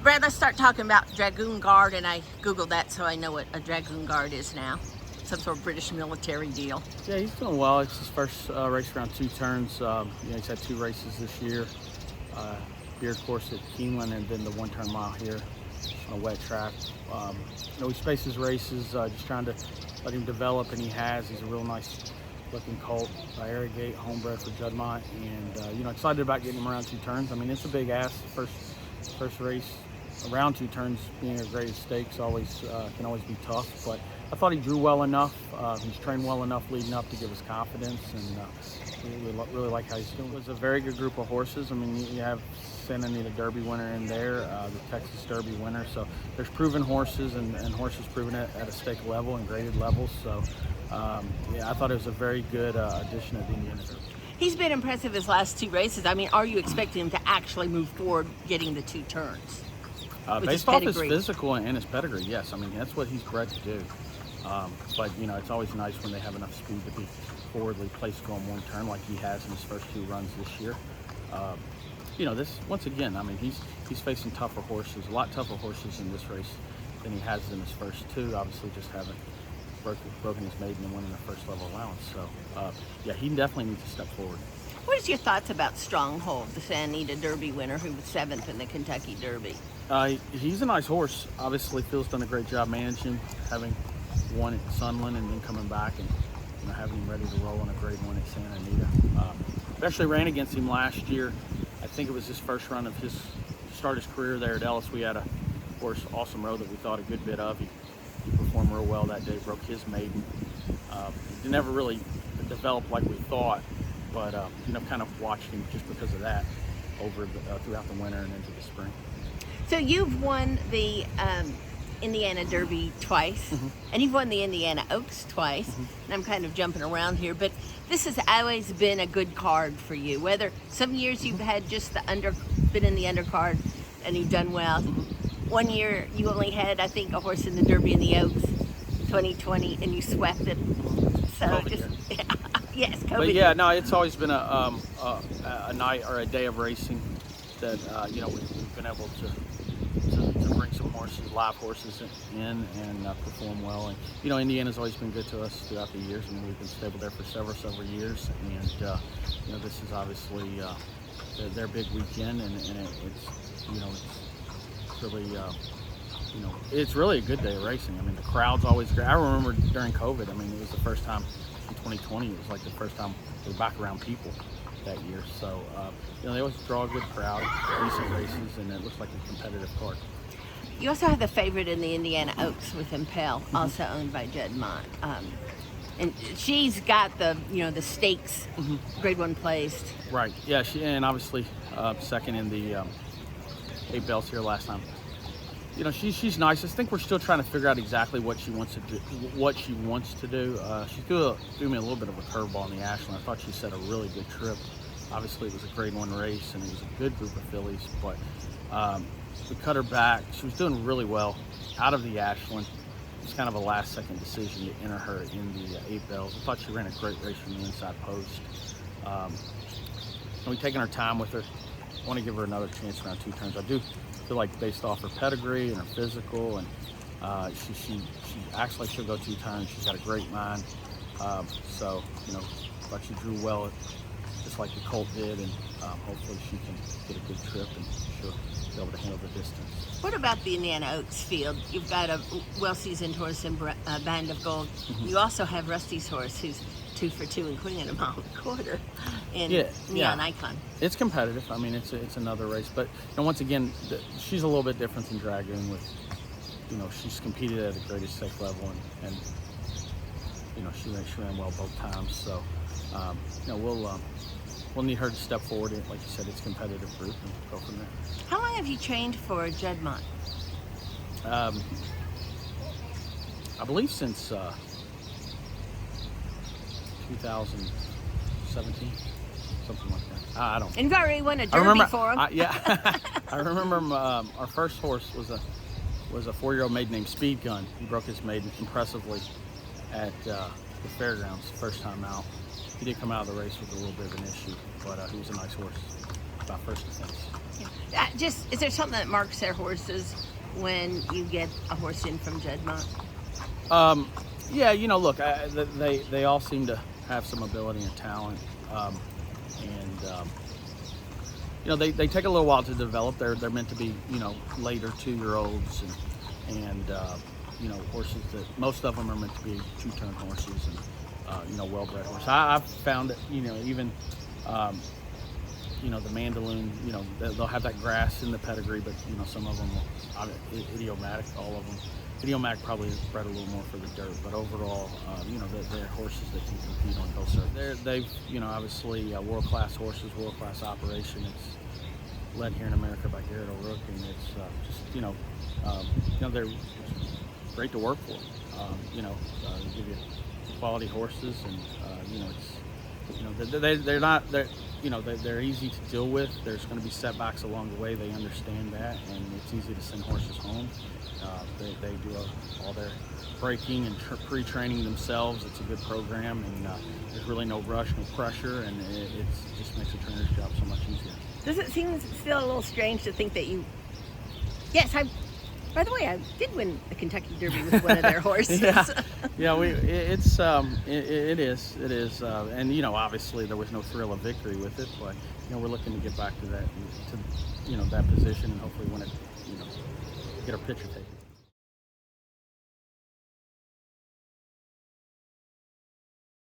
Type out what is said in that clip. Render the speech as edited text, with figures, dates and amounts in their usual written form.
Brad, let's start talking about Dragoon Guard, and I Googled that so I know what a Dragoon Guard is now. Some sort of British military deal. Yeah, he's doing well. It's his first race around 2 turns. He's had 2 races this year. Beard course at Keeneland and then the 1-turn mile here on a wet track. He spaces races, just trying to let him develop, and he has. He's a real nice looking colt by Arrogate, homebred for Juddmonte, and excited about getting him around 2 turns. I mean, it's a big ask. First race around 2 turns, being a great stakes, always can always be tough. But I thought he drew well enough. He's trained well enough leading up to give us confidence, and really like how he's doing. It was a very good group of horses. I mean, you have Santa Anita Derby winner in there, the Texas Derby winner. So there's proven horses and horses proven it at a stake level and graded levels. So I thought it was a very good addition of the Indiana Derby. He's been impressive his last 2 races. I mean, are you expecting him to actually move forward getting the 2 turns? Based off his physical and his pedigree, yes. I mean, that's what he's bred to do. But it's always nice when they have enough speed to be forwardly placed going 1 turn like he has in his first 2 runs this year. This once again, I mean, he's facing tougher horses, a lot tougher horses in this race than he has in his first 2. Obviously, just haven't broken his maiden and winning the first level allowance. So, he definitely needs to step forward. What is your thoughts about Stronghold, the Santa Anita Derby winner who was 7th in the Kentucky Derby? He's a nice horse. Obviously, Phil's done a great job managing, having won at Sunland and then coming back and having him ready to roll on a grade 1 at Santa Anita. I actually ran against him last year. I think it was his first run of his career there at Ellis. We had a horse, Awesome Road, that we thought a good bit of. He performed real well that day, broke his maiden. He never really developed like we thought, but kind of watched him just because of that over throughout the winter and into the spring. So you've won the Indiana Derby twice, and you've won the Indiana Oaks twice, and I'm kind of jumping around here, but this has always been a good card for you. Whether some years you've had just been in the undercard and you've done well. 1 year you only had, I think, a horse in the Derby in the Oaks, 2020, and you swept it. So yes, COVID. But it's always been a night or a day of racing that we've been able to bring some horses, live horses in and perform well. And Indiana's always been good to us throughout the years. I mean, we've been stable there for several years, and this is obviously their big weekend, and it's really it's really a good day of racing. I mean, the crowd's always great. I remember during COVID, I mean, it was the first time in 2020. It was like the first time we were back around people that year. So they always draw a good crowd, decent races, and it looks like a competitive card. You also have the favorite in the Indiana Oaks with Impel, also owned by Juddmonte. And she's got the stakes, grade 1 placed. Right. Yeah. And obviously second in the 8 belts here last time. She's nice. I think we're still trying to figure out exactly what she wants to do. She threw me a little bit of a curveball in the Ashland. I thought she set a really good trip. Obviously, it was a grade 1 race, and it was a good group of fillies, but we cut her back. She was doing really well out of the Ashland. It was kind of a last-second decision to enter her in the 8 bells. I thought she ran a great race from the inside post. And we've taken our time with her. I want to give her another chance around 2 turns. I do feel like based off her pedigree and her physical, and she actually should go 2 turns. She's got a great mind. So thought she drew well, just like the colt did, and hopefully she can get a good trip and she'll be able to handle the distance. What about the Indiana Oaks field? You've got a well-seasoned horse in Band of Gold. You also have Rusty's horse, who's 2 for 2 and Queen in a mile and a quarter in Neon Icon. It's competitive. I mean, it's another race, but once again, she's a little bit different than Dragoon. With she's competed at the greatest stake level, and she ran well both times. So we'll need her to step forward. Like you said, it's a competitive group, and go from there. How long have you trained for Juddmonte? I believe since 2017, something like that. I don't. And you've already won a Derby for him. I remember our first horse was a 4-year-old maiden named Speed Gun. He broke his maiden impressively at the fairgrounds first time out. He did come out of the race with a little bit of an issue, but he was a nice horse. About first defense. Just, is there something that marks their horses when you get a horse in from Juddmonte? Yeah, look, they all seem to have some ability and talent, they take a little while to develop. They're meant to be, later 2-year-olds, and horses that most of them are meant to be 2-turn horses and well-bred horses. I've found that even the Mandaloon, they'll have that grass in the pedigree, but some of them will, idiomatic, all of them. Idiomatic probably is bred a little more for the dirt, but overall, they're horses that can compete on both sides. They've obviously world-class horses, world-class operation. It's led here in America by Garrett O'Rourke, and it's just they're great to work for. They give you quality horses, and they're easy to deal with. There's going to be setbacks along the way. They understand that, and it's easy to send horses home. They do all their breaking and pre-training themselves. It's a good program, and there's really no rush, no pressure, and it just makes the trainer's job so much easier. Does it seem still a little strange to think that you... Yes, by the way, I did win the Kentucky Derby with one of their horses. It is, and obviously there was no thrill of victory with it, but we're looking to get back to that, that position, and hopefully win it, get our picture taken.